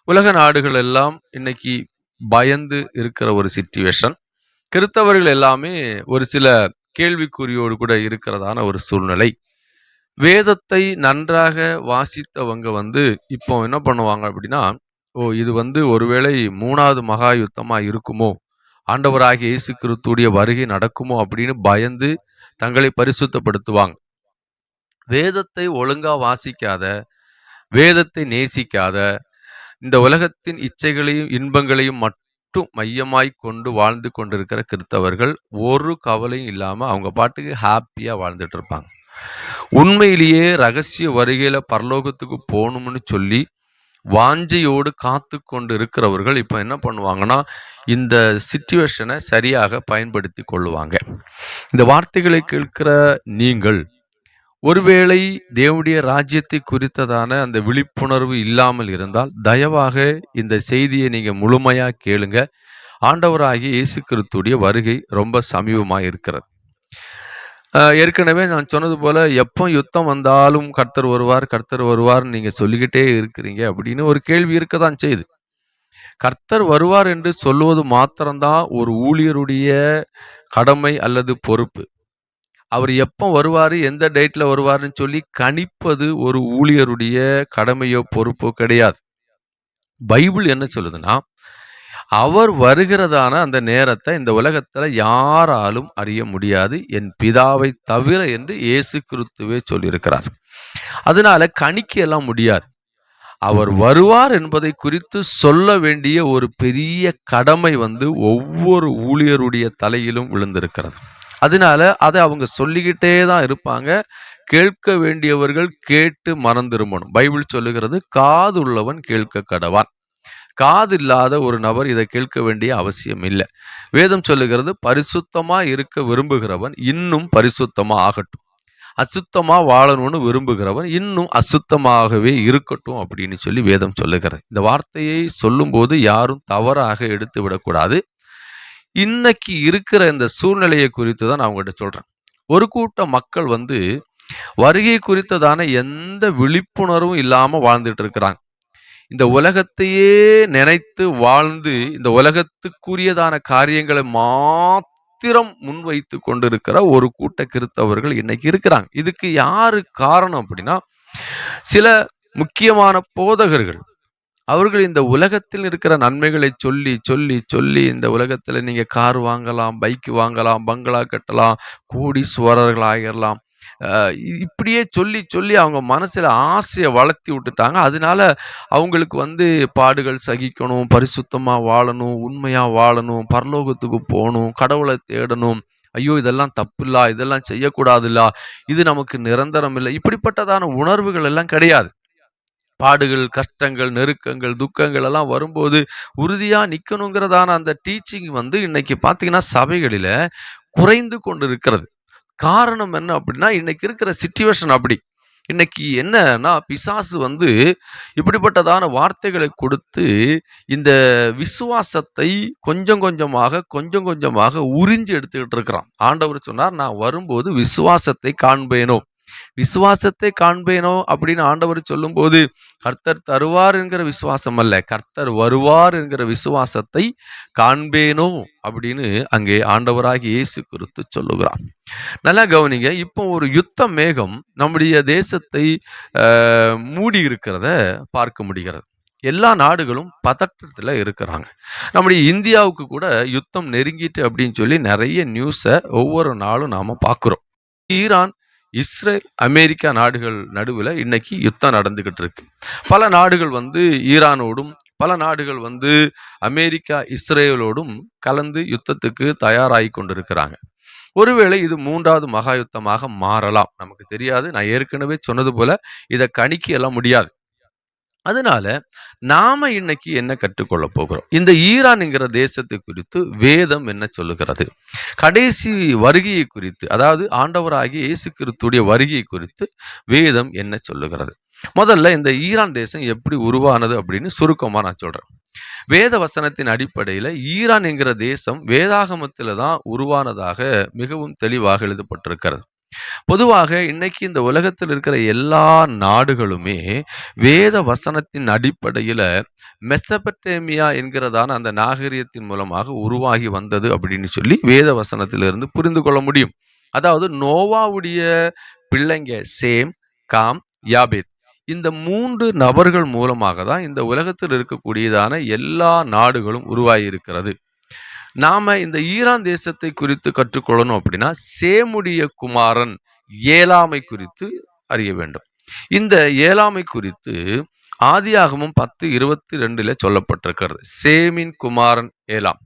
உலக நாடுகள் எல்லாம் இன்னைக்கு பயந்து இருக்கிற ஒரு சிச்சுவேஷன். கிறிஸ்தவர்கள் எல்லாமே ஒரு சில கேள்விக்குறியோடு கூட இருக்கிறதான ஒரு சூழ்நிலை. வேதத்தை நன்றாக வாசித்தவங்க இப்போ என்ன பண்ணுவாங்க அப்படின்னா, இது ஒருவேளை 3வது மகா யுத்தமா இருக்குமோ? ஆண்டவராகிய இயேசு கிறிஸ்துவுடைய வருகை நடக்குமோ? அப்படின்னு பயந்து தங்களை பரிசுத்தப்படுத்துவாங்க. வேதத்தை ஒழுங்கா வாசிக்காத, வேதத்தை நேசிக்காத, இந்த உலகத்தின் இச்சைகளையும் இன்பங்களையும் மட்டும் மையமாய் கொண்டு வாழ்ந்து கொண்டிருக்கிற கிறிஸ்தவர்கள் ஒரு கவலையும் இல்லாம அவங்க பாட்டுக்கு ஹாப்பியா வாழ்ந்துட்டு இருப்பாங்க. உண்மையிலேயே ரகசிய வருகையில பரலோகத்துக்கு போகணும்னு சொல்லி வாஞ்சையோடு காத்து கொண்டு இருக்கிறவர்கள் இப்ப என்ன பண்ணுவாங்கன்னா, இந்த சிச்சுவேஷனை சரியாக பயன்படுத்தி கொள்ளுவாங்க. இந்த வார்த்தைகளை கேட்கிற நீங்கள் ஒருவேளை தேவனுடைய ராஜ்யத்தை குறித்ததான அந்த விழிப்புணர்வு இல்லாமல் இருந்தால், தயவாக இந்த செய்தியை நீங்க முழுமையா கேளுங்க. ஆண்டவராகிய இயேசு கிறிஸ்துவுடைய வருகை ரொம்ப சமீபமா இருக்கிறது. ஏற்கனவே நான் சொன்னது போல, எப்போ யுத்தம் வந்தாலும் கர்த்தர் வருவார், கர்த்தர் வருவார்ன்னு நீங்க சொல்லிக்கிட்டே இருக்கிறீங்க அப்படின்னு ஒரு கேள்வி இருக்கத்தான் செய்யுது. கர்த்தர் வருவார் என்று சொல்லுவது மாத்திரம்தான் ஒரு ஊழியருடைய கடமை அல்லது பொறுப்பு. அவர் எப்போ வருவாரு, எந்த டேட்ல வருவாருன்னு சொல்லி கணிப்பது ஒரு ஊழியருடைய கடமையோ பொறுப்போ கிடையாது. பைபிள் என்ன சொல்லுதுன்னா, அவர் வருகிறதான அந்த நேரத்தை இந்த உலகத்துல யாராலும் அறிய முடியாது, என் பிதாவை தவிர என்று இயேசு கிறிஸ்துவே சொல்லியிருக்கிறார். அதனால கணிக்க எல்லாம் முடியாது. அவர் வருவார் என்பதை குறித்து சொல்ல வேண்டிய ஒரு பெரிய கடமை ஒவ்வொரு ஊழியருடைய தலையிலும் விழுந்திருக்கிறது. அதனால அதை அவங்க சொல்லிக்கிட்டே தான் இருப்பாங்க. கேட்க வேண்டியவர்கள் கேட்டு மனம் திரும்பணும். பைபிள் சொல்லுகிறது, காது உள்ளவன் கேட்க கடவான். காது இல்லாத ஒரு நபர் இதை கேட்க வேண்டிய அவசியம் இல்லை. வேதம் சொல்லுகிறது, பரிசுத்தமா இருக்க விரும்புகிறவன் இன்னும் பரிசுத்தமா ஆகட்டும், அசுத்தமா வாழணும்னு விரும்புகிறவன் இன்னும் அசுத்தமாகவே இருக்கட்டும் அப்படின்னு சொல்லி வேதம் சொல்லுகிறது. இந்த வார்த்தையை சொல்லும் போது யாரும் தவறாக எடுத்து விடக்கூடாது. இன்னைக்கு இருக்கிற இந்த சூழ்நிலையை குறித்து தான் நான் உங்கள்கிட்ட சொல்றேன். ஒரு கூட்ட மக்கள் வருகை குறித்ததான எந்த விழிப்புணர்வும் இல்லாம வாழ்ந்துட்டு இருக்கிறாங்க. இந்த உலகத்தையே நினைத்து வாழ்ந்து இந்த உலகத்துக்குரியதான காரியங்களை மாத்திரம் முன்வைத்து கொண்டிருக்கிற ஒரு கூட்ட கிறிஸ்தவர்கள் இன்னைக்கு இருக்கிறாங்க. இதுக்கு யாரு காரணம் அப்படின்னா, சில முக்கியமான போதகர்கள். அவர்கள் இந்த உலகத்தில் இருக்கிற நன்மைகளை சொல்லி சொல்லி சொல்லி இந்த உலகத்துல நீங்க கார் வாங்கலாம், பைக் வாங்கலாம், பங்களா கட்டலாம், கோடீஸ்வரர்கள் ஆயிரலாம், இப்படியே சொல்லி சொல்லி அவங்க மனசுல ஆசையை வளர்த்தி விட்டுட்டாங்க. அதனால அவங்களுக்கு பாடுகள் சகிக்கணும், பரிசுத்தமா வாழணும், உண்மையா வாழணும், பரலோகத்துக்கு போகணும், கடவுளை தேடணும், ஐயோ இதெல்லாம் தப்புல்லா, இதெல்லாம் செய்யக்கூடாதுல்லா, இது நமக்கு நிரந்தரம் இல்லை, இப்படிப்பட்டதான உணர்வுகள் எல்லாம் கிடையாது. பாடுகள், கஷ்டங்கள், நெருக்கங்கள், துக்கங்கள் எல்லாம் வரும்போது உறுதியா நிக்கணுங்கிறதான அந்த டீச்சிங் இன்னைக்கு பாத்தீங்கன்னா சபைகளில குறைந்து கொண்டு இருக்கிறது. காரணம் என்ன அப்படின்னா, இன்னைக்கு இருக்கிற சிச்சுவேஷன் அப்படி. இன்னைக்கு என்னன்னா, பிசாசு இப்படிப்பட்டதான வார்த்தைகளை கொடுத்து இந்த விசுவாசத்தை கொஞ்சம் கொஞ்சமாக கொஞ்சம் கொஞ்சமாக உறிஞ்சி எடுத்துக்கிட்டு இருக்கிறான். ஆண்டவர் சொன்னார், நான் வரும்போது விசுவாசத்தை காண்பேனோ, விசுவாசத்தை காண்பேனோ அப்படின்னு ஆண்டவர் சொல்லும் போது, கர்த்தர் தருவார் என்கிற விசுவாசம் அல்ல, கர்த்தர் வருவார் என்கிற விசுவாசத்தை காண்பேனோ அப்படின்னு அங்கே ஆண்டவராகிய இயேசு கிறிஸ்து சொல்லுகிறார். நல்லா கவனிங்க. இப்போ ஒரு யுத்த மேகம் நம்முடைய தேசத்தை மூடி இருக்கிறத பார்க்க முடிகிறது. எல்லா நாடுகளும் பதற்றத்துல இருக்கிறாங்க. நம்முடைய இந்தியாவுக்கு கூட யுத்தம் நெருங்கிட்டு அப்படின்னு சொல்லி நிறைய நியூஸை ஒவ்வொரு நாளும் நாம பார்க்கிறோம். ஈரான், இஸ்ரேல், அமெரிக்கா நாடுகள் நடுவில் இன்னைக்கு யுத்தம் நடந்துகிட்டு இருக்கு. பல நாடுகள் ஈரானோடும், பல நாடுகள் அமெரிக்கா இஸ்ரேலோடும் கலந்து யுத்தத்துக்கு தயாராகி கொண்டிருக்கிறாங்க. ஒருவேளை இது 3வது மகா யுத்தமாக மாறலாம், நமக்கு தெரியாது. நான் ஏற்கனவே சொன்னது போல இதை கணிக்க எல்லாம் முடியாது. அதனால நாம இன்னைக்கு என்ன கற்றுக்கொள்ள போகிறோம்? இந்த ஈரான் என்கிற தேசத்தை குறித்து வேதம் என்ன சொல்லுகிறது? கடைசி வருகையை குறித்து, அதாவது ஆண்டவராகிய இயேசு கிறிஸ்துவுடைய வருகை குறித்து வேதம் என்ன சொல்லுகிறது? முதல்ல இந்த ஈரான் தேசம் எப்படி உருவானது அப்படின்னு சுருக்கமா நான் சொல்றேன். வேத வசனத்தின் அடிப்படையில ஈரான் என்கிற தேசம் வேதாகமத்தில தான் உருவானதாக மிகவும் தெளிவாக எழுதப்பட்டிருக்கிறது. பொதுவாக இன்னைக்கு இந்த உலகத்தில் இருக்கிற எல்லா நாடுகளுமே வேத வசனத்தின் அடிப்படையில மெசபடேமியா என்கிறதான அந்த நாகரிகத்தின் மூலமாக உருவாகி வந்தது அப்படின்னு சொல்லி வேத வசனத்திலிருந்து புரிந்து கொள்ள முடியும். அதாவது நோவாவுடைய பிள்ளைங்க சேம், காம், யாபேத், இந்த 3 நபர்கள் மூலமாக தான் இந்த உலகத்தில் இருக்கக்கூடியதான எல்லா நாடுகளும் உருவாகி இருக்கிறது. நாம இந்த ஈரான் தேசத்தை குறித்து கற்றுக்கொள்ளணும் அப்படின்னா சேமுடைய குமாரன் ஏலாமை குறித்து அறிய வேண்டும். இந்த ஏலாமை குறித்து ஆதியாகமம் 10:22 சொல்லப்பட்டிருக்கிறது. சேமின் குமாரன் ஏலாம்.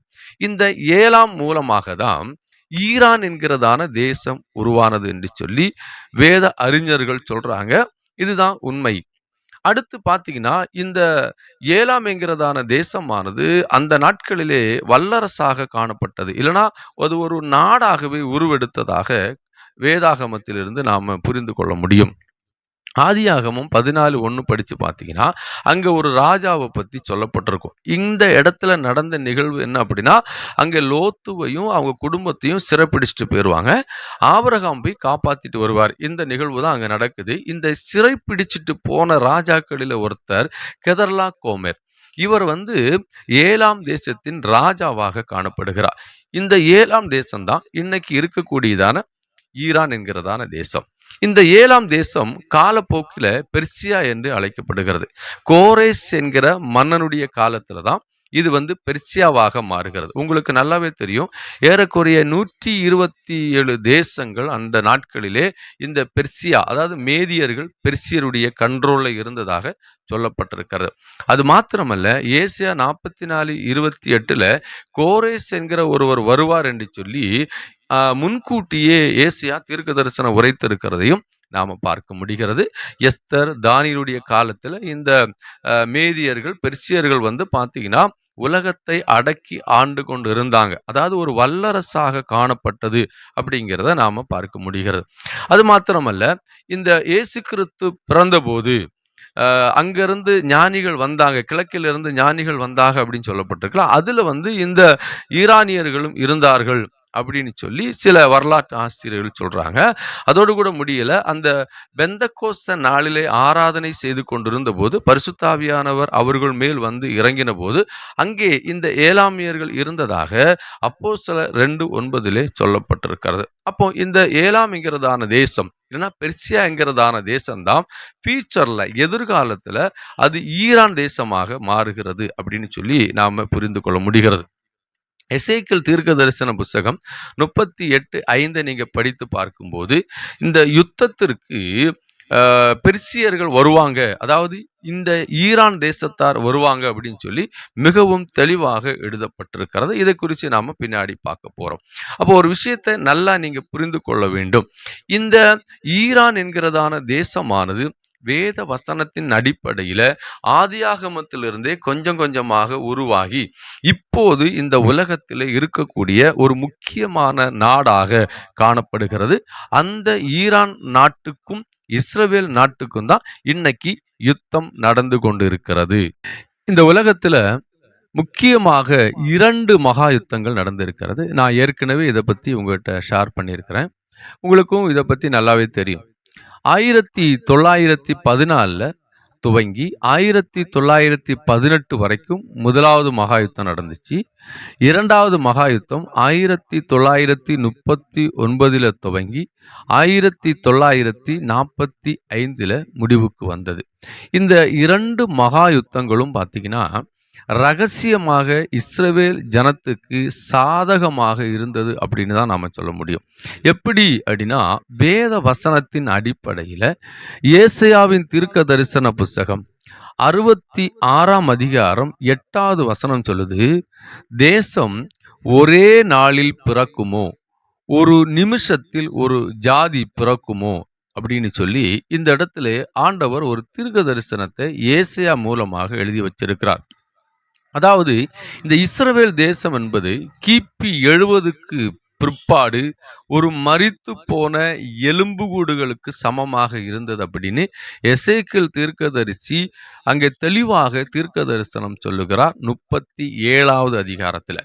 இந்த ஏலாம் மூலமாக தான் ஈரான் என்கிறதான தேசம் உருவானது என்று சொல்லி வேத அறிஞர்கள் சொல்றாங்க. இதுதான் உண்மை. அடுத்து பார்த்தீங்கன்னா, இந்த ஏலாம் என்கிறதான தேசமானது அந்த நாட்களிலே வல்லரசாக காணப்பட்டது. இல்லன்னா அது ஒரு நாடாகவே உருவெடுத்ததாக வேதாகமத்திலிருந்து நாம புரிந்து கொள்ள முடியும். ஆதியாகமம் 14:1 படிச்சு பார்த்தீங்கன்னா, அங்க ஒரு ராஜாவ பத்தி சொல்லப்பட்டிருக்கும். இந்த இடத்துல நடந்த நிகழ்வு என்ன அப்படின்னா, அங்க லோத்துவையும் அவங்க குடும்பத்தையும் சிறைப்பிடிச்சுட்டு போயிருவாங்க. ஆபிரகாம் போய் காப்பாத்திட்டு வருவார். இந்த நிகழ்வு தான் அங்க நடக்குது. இந்த சிறைப்பிடிச்சிட்டு போன ராஜாக்களில ஒருத்தர் கெதர்லா கோமேர். இவர் ஏலாம் தேசத்தின் ராஜாவாக காணப்படுகிறார். இந்த ஏலாம் தேசம் தான் இன்னைக்கு இருக்கக்கூடியதான ஈரான் என்கிறதான தேசம். இந்த ஏலாம் தேசம் காலப்போக்கில பெர்சியா என்று அழைக்கப்படுகிறது. கோரேஸ் என்கிற மன்னனுடைய காலத்துல தான் இது பெர்சியாவாக மாறுகிறது. உங்களுக்கு நல்லாவே தெரியும். ஏறக்குறைய 127 தேசங்கள் அந்த நாட்களிலே இந்த பெர்சியா, அதாவது மேதியர்கள் பெர்சியருடைய கண்ட்ரோல்ல இருந்ததாக சொல்லப்பட்டிருக்கிறது. அது மாத்திரமல்ல, ஏசியா 44:28 கோரேஸ் என்கிற ஒருவர் வருவார் என்று சொல்லி முன்கூட்டியே ஏசியா தீர்க்க தரிசனம் உரைத்திருக்கிறதையும் நாம பார்க்க முடிகிறது. எஸ்தர், தானியேலுடைய காலத்துல இந்த மேதியர்கள் பெர்சியர்கள் பார்த்தீங்கன்னா உலகத்தை அடக்கி ஆண்டு கொண்டு இருந்தாங்க. அதாவது ஒரு வல்லரசாக காணப்பட்டது அப்படிங்கிறத நாம பார்க்க முடிகிறது. அது மாத்திரமல்ல, இந்த இயேசு கிறிஸ்து பிறந்தபோது அங்கிருந்து ஞானிகள் வந்தாங்க, கிழக்கிலிருந்து ஞானிகள் வந்தாங்க அப்படின்னு சொல்லப்பட்டிருக்கலாம். அதுல இந்த ஈரானியர்களும் இருந்தார்கள் அப்படின்னு சொல்லி சில வரலாற்று ஆசிரியர்கள் சொல்றாங்க. அதோடு கூட முடியல. அந்த பெந்தகோஸ்த நாளிலே ஆராதனை செய்து கொண்டிருந்த போது பரிசுத்தாவியானவர் அவர்கள் மேல் இறங்கின போது அங்கே இந்த ஏலாமியர்கள் இருந்ததாக அப்போஸ்தலர் 2:9 சொல்லப்பட்டிருக்கிறது. அப்போ இந்த ஏலாம்ங்கிறதான தேசம் இல்லைன்னா பெர்சியா என்கிறதான தேசம் தான் ஃபியூச்சர்ல, எதிர்காலத்துல அது ஈரான் தேசமாக மாறுகிறது அப்படின்னு சொல்லி நாம புரிந்து கொள்ள முடிகிறது. எசேக்கியேல் தீர்க்க தரிசன புஸ்தகம் 38:5 நீங்க படித்து பார்க்கும்போது இந்த யுத்தத்திற்கு பெர்சியர்கள் வருவாங்க, அதாவது இந்த ஈரான் தேசத்தார் வருவாங்க அப்படின்னு சொல்லி மிகவும் தெளிவாக எழுதப்பட்டிருக்கிறது. இதை குறித்து நாம பின்னாடி பார்க்க போறோம். அப்போ ஒரு விஷயத்தை நல்லா நீங்க புரிந்து கொள்ள வேண்டும். இந்த ஈரான் என்கிறதான தேசமானது வேத வசனத்தின் அடிப்படையில ஆதியாகமத்திலிருந்தே கொஞ்சம் கொஞ்சமாக உருவாகி இப்போது இந்த உலகத்தில் இருக்கக்கூடிய ஒரு முக்கியமான நாடாக காணப்படுகிறது. அந்த ஈரான் நாட்டுக்கும் இஸ்ரவேல் நாட்டுக்கும் தான் இன்னைக்கு யுத்தம் நடந்து கொண்டு இருக்கிறது. இந்த உலகத்துல முக்கியமாக 2 மகா யுத்தங்கள் நடந்திருக்கிறது. நான் ஏற்கனவே இதை பத்தி உங்ககிட்ட ஷேர் பண்ணியிருக்கிறேன். உங்களுக்கும் இதை பத்தி நல்லாவே தெரியும். 1914 துவங்கி 1918 வரைக்கும் முதலாவது மகா யுத்தம் நடந்துச்சு. இரண்டாவது மகா யுத்தம் 1939 துவங்கி 1945 முடிவுக்கு வந்தது. இந்த 2 மகா யுத்தங்களும் பார்த்தீங்கன்னா ரகசியமாக இஸ்ரவேல் ஜனத்துக்கு சாதகமாக இருந்தது அப்படின்னு தான் நாம சொல்ல முடியும். எப்படி அப்படின்னா, வேத வசனத்தின் அடிப்படையில ஏசாயாவின் தீர்க்க தரிசன புஸ்தகம் 66ஆம் அதிகாரம் 8வது வசனம் சொல்லுது, தேசம் ஒரே நாளில் பிறக்குமோ, ஒரு நிமிஷத்தில் ஒரு ஜாதி பிறக்குமோ அப்படின்னு சொல்லி இந்த இடத்துல ஆண்டவர் ஒரு தீர்க்க தரிசனத்தை ஏசாயா மூலமாக எழுதி வச்சிருக்கிறார். அதாவது இந்த இஸ்ரவேல் தேசம் என்பது கிபி 70க்கு பிற்பாடு ஒரு மரித்து போன எலும்புகூடுகளுக்கு சமமாக இருந்தது அப்படின்னு எசேக்கியேல் தீர்க்கதரிசி அங்கே தெளிவாக தீர்க்க தரிசனம் சொல்லுகிறார் 37வது அதிகாரத்துல.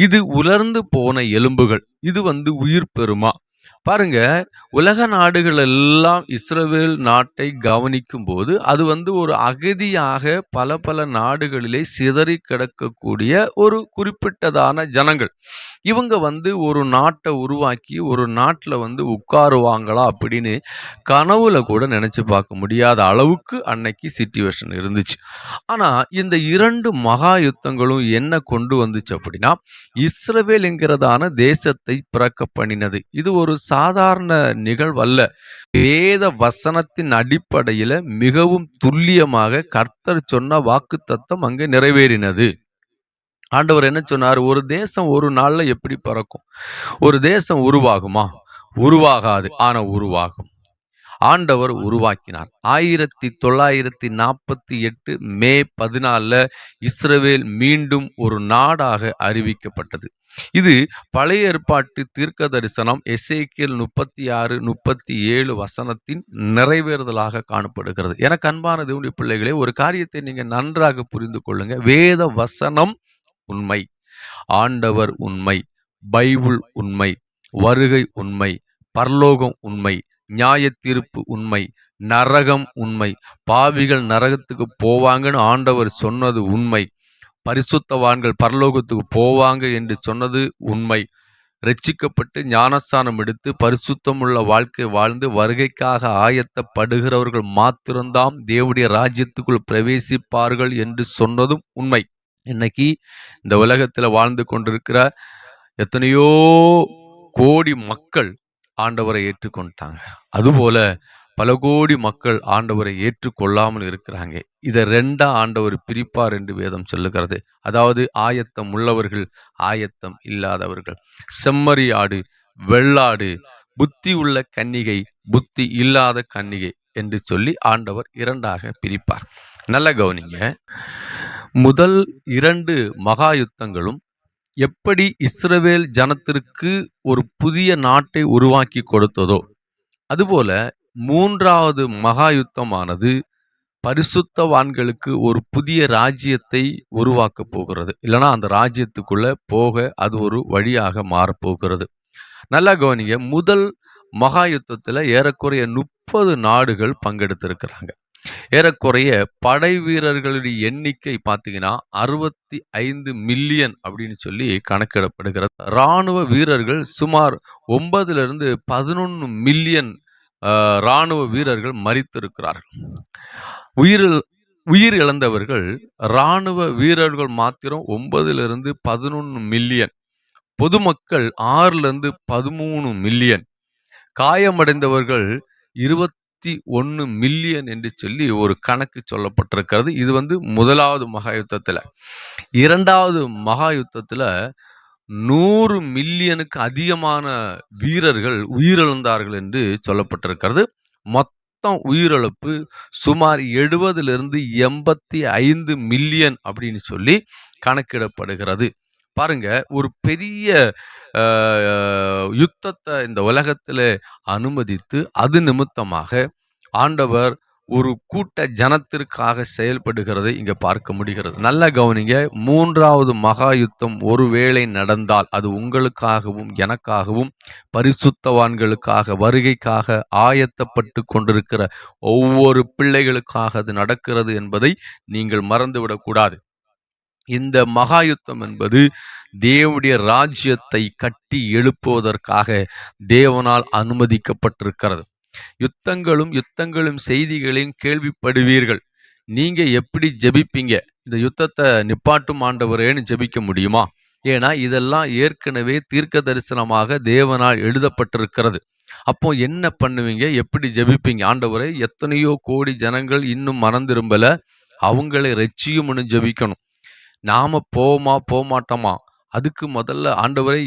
இது உலர்ந்து போன எலும்புகள், இது உயிர் பெறுமா? பாருங்க, உலக நாடுகள் எல்லாம் இஸ்ரவேல் நாட்டை கவனிக்கும்போது, அது ஒரு அகதியாக பல பல நாடுகளிலே சிதறி கிடக்கக்கூடிய ஒரு குறிப்பிட்டதான ஜனங்கள். இவங்க ஒரு நாட்ட உருவாக்கி, ஒரு நாட்ல உட்காருவாங்களா அப்படின்னு கனவுல கூட நினைச்சு பார்க்க முடியாத அளவுக்கு அன்னைக்கு சிச்சுவேஷன் இருந்துச்சு. ஆனா, இந்த 2 மகா யுத்தங்களும் என்ன கொண்டு வந்துச்சு அப்படின்னா, இஸ்ரவேல் என்கிறதான தேசத்தை பிறக்க பண்ணினது. இது ஒரு சாதாரண நிகழ்வல்ல. வேத வசனத்தின் அடிப்படையில மிகவும் துல்லியமாக கர்த்தர் சொன்ன வாக்குத்தத்தம் அங்கே நிறைவேறினது. ஆண்டவர் என்ன சொன்னார்? ஒரு தேசம் ஒரு நாள்ல எப்படி பிறக்கும்? ஒரு தேசம் உருவாகுமா? உருவாகாது. ஆனா உருவாகும். ஆண்டவர் உருவாக்கினார். 1948 மே 14ல இஸ்ரவேல் மீண்டும் ஒரு நாடாக அறிவிக்கப்பட்டது. இது பழைய ஏற்பாட்டு தீர்க்க தரிசனம் எசேக்கியேல் 36, 37 வசனத்தின் நிறைவேறுதலாக காணப்படுகிறது. எனக்கு அன்பான தேவனுடைய பிள்ளைகளே, ஒரு காரியத்தை நீங்க நன்றாக புரிந்து கொள்ளுங்க. வேத வசனம் உண்மை, ஆண்டவர் உண்மை, பைபிள் உண்மை, வருகை உண்மை, பரலோகம் உண்மை, நியாயத்தீர்ப்பு உண்மை, நரகம் உண்மை, பாவிகள் நரகத்துக்கு போவாங்கன்னு ஆண்டவர் சொன்னது உண்மை, பரிசுத்தவான்கள் பரலோகத்துக்கு போவாங்க என்று சொன்னது உண்மை, ரட்சிக்கப்பட்டு ஞானஸ்தானம் எடுத்து பரிசுத்தமுள்ள வாழ்க்கை வாழ்ந்து வருகைக்காக ஆயத்தப்படுகிறவர்கள் மாத்திரம்தான் தேவனுடைய ராஜ்யத்துக்குள் பிரவேசிப்பார்கள் என்று சொன்னதும் உண்மை. இன்னைக்கு இந்த உலகத்துல வாழ்ந்து கொண்டிருக்கிற எத்தனையோ கோடி மக்கள் ஆண்டவரை ஏற்றுக்கொண்டாங்க. அதுபோல பல கோடி மக்கள் ஆண்டவரை ஏற்றுக்கொள்ளாமல் இருக்கிறாங்க. இதை ரெண்டா ஆண்டவர் பிரிப்பார் என்று வேதம் சொல்லுகிறது. அதாவது ஆயத்தம் உள்ளவர்கள், ஆயத்தம் இல்லாதவர்கள், செம்மறி ஆடு, வெள்ளாடு, புத்தி உள்ள கன்னிகை, புத்தி இல்லாத கன்னிகை என்று சொல்லி ஆண்டவர் இரண்டாக பிரிப்பார். நல்ல கவனிங்க. முதல் 2 மகா யுத்தங்களும் எப்படி இஸ்ரவேல் ஜனத்திற்கு ஒரு புதிய நாட்டை உருவாக்கி கொடுத்ததோ, அதுபோல 3வது மகா யுத்தமானது பரிசுத்தவான்களுக்கு ஒரு புதிய ராஜ்யத்தை உருவாக்க போகிறது. இல்லைன்னா அந்த ராஜ்யத்துக்குள்ள போக அது ஒரு வழியாக மாறப்போகிறது. நல்லா கவனிங்க. முதல் மகா யுத்தத்துல ஏறக்குறைய 30 நாடுகள் பங்கெடுத்திருக்கிறாங்க. ஏறக்குறைய படை வீரர்களுடைய எண்ணிக்கை பார்த்தீங்கன்னா 65 மில்லியன் அப்படின்னு சொல்லி கணக்கிடப்படுகிறது. ராணுவ வீரர்கள் சுமார் 9லிருந்து 11 மில்லியன் ராணுவ வீரர்கள் மரித்திருக்கிறார்கள். உயிர் இழந்தவர்கள் ராணுவ வீரர்கள் மாத்திரம் 9லிருந்து 11 மில்லியன், பொதுமக்கள் 6லிருந்து 13 மில்லியன், காயமடைந்தவர்கள் 21 மில்லியன் என்று சொல்லி ஒரு கணக்கு சொல்லப்பட்டிருக்கிறது. இது முதலாவது மகா யுத்தத்துல. 2வது மகா யுத்தத்துல 100 மில்லியனுக்கு அதிகமான வீரர்கள் உயிரிழந்தார்கள் என்று சொல்லப்பட்டிருக்கிறது. மொத்தம் உயிரிழப்பு சுமார் 70லிருந்து 85 மில்லியன் அப்படின்னு சொல்லி கணக்கிடப்படுகிறது. பாருங்க, ஒரு பெரிய யுத்தத்தை இந்த உலகத்துல அனுமதித்து அது நிமித்தமாக ஆண்டவர் ஒரு கூட்ட ஜனத்திற்காக செயல்படுகிறதை இங்க பார்க்க முடிகிறது. நல்ல கவனிங்க. 3வது மகா யுத்தம் ஒருவேளை நடந்தால் அது உங்களுக்காகவும் எனக்காகவும் பரிசுத்தவான்களுக்காக வருகைக்காக ஆயத்தப்பட்டு கொண்டிருக்கிற ஒவ்வொரு பிள்ளைகளுக்காக அது நடக்கிறது என்பதை நீங்கள் மறந்துவிடக்கூடாது. இந்த மகா யுத்தம் என்பது தேவனுடைய ராஜ்யத்தை கட்டி எழுப்புவதற்காக தேவனால் அனுமதிக்கப்பட்டிருக்கிறது. யுத்தங்களும் செய்திகளையும் கேள்விப்படுவீர்கள். நீங்க எப்படி ஜெபிப்பீங்க? இந்த யுத்தத்தை நிப்பாட்டும் ஆண்டவரேன்னு ஜெபிக்க முடியுமா? ஏன்னா இதெல்லாம் ஏற்கனவே தீர்க்க தரிசனமாக தேவனால் எழுதப்பட்டிருக்கிறது. அப்போ என்ன பண்ணுவீங்க? எப்படி ஜெபிப்பீங்க? ஆண்டவரே, எத்தனையோ கோடி ஜனங்கள் இன்னும் மனம் திரும்பல, அவங்களை ரட்சியும்னு ஜெபிக்கணும். நாம போமா போமாட்டோமா? அதுக்கு முதல்ல ஆண்டவரே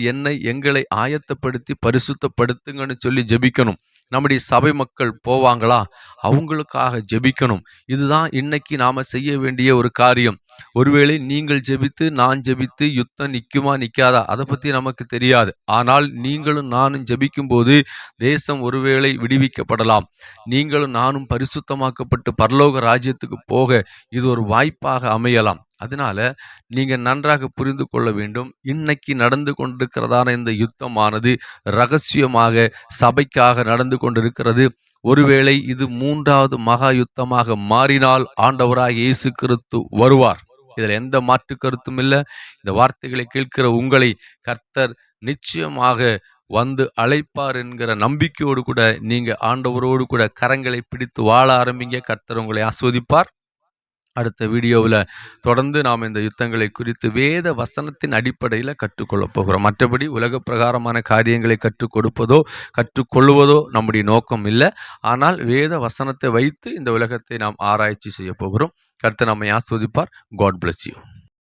எங்களை ஆயத்தப்படுத்தி பரிசுத்தப்படுத்துங்கன்னு சொல்லி ஜெபிக்கணும். நம்முடைய சபை மக்கள் போவாங்களா? அவங்களுக்காக ஜெபிக்கணும். இதுதான் இன்னைக்கு நாம செய்ய வேண்டிய ஒரு காரியம். ஒருவேளை நீங்கள் ஜெபித்து நான் ஜெபித்து யுத்தம் நிக்குமா நிக்காதா அதை பத்தி நமக்கு தெரியாது. ஆனால் நீங்களும் நானும் ஜெபிக்கும் போது தேசம் ஒருவேளை விடுவிக்கப்படலாம். நீங்களும் நானும் பரிசுத்தமாக்கப்பட்டு பரலோக ராஜ்யத்துக்கு போக இது ஒரு வாய்ப்பாக அமையலாம். அதனால நீங்க நன்றாக புரிந்து கொள்ள வேண்டும். இன்னைக்கு நடந்து கொண்டிருக்கிறதான இந்த யுத்தமானது ரகசியமாக சபைக்காக நடந்து கொண்டிருக்கிறது. ஒருவேளை இது 3வது மகா யுத்தமாக மாறினால் ஆண்டவராகிய இயேசு கிறிஸ்து வருவார். இதுல எந்த மாற்று கருத்தும் இல்ல. இந்த வார்த்தைகளை கேட்கிற உங்களை கர்த்தர் நிச்சயமாக வந்து அழைப்பார் என்கிற நம்பிக்கையோடு கூட நீங்க ஆண்டவரோடு கூட கரங்களை பிடித்து வாழ ஆரம்பிங்க. கர்த்தர் உங்களை ஆசீர்வதிப்பார். அடுத்த வீடியோவில் தொடர்ந்து நாம் இந்த யுத்தங்களை குறித்து வேத வசனத்தின் அடிப்படையில் கற்றுக்கொள்ளப் போகிறோம். மற்றபடி உலக பிரகாரமான காரியங்களை கற்றுக் கொடுப்பதோ கற்றுக்கொள்வதோ நம்முடைய நோக்கம் இல்லை. ஆனால் வேத வசனத்தை வைத்து இந்த உலகத்தை நாம் ஆராய்ச்சி செய்ய போகிறோம். கர்த்தர் நம்மை ஆசீர்வதிப்பார். God bless you.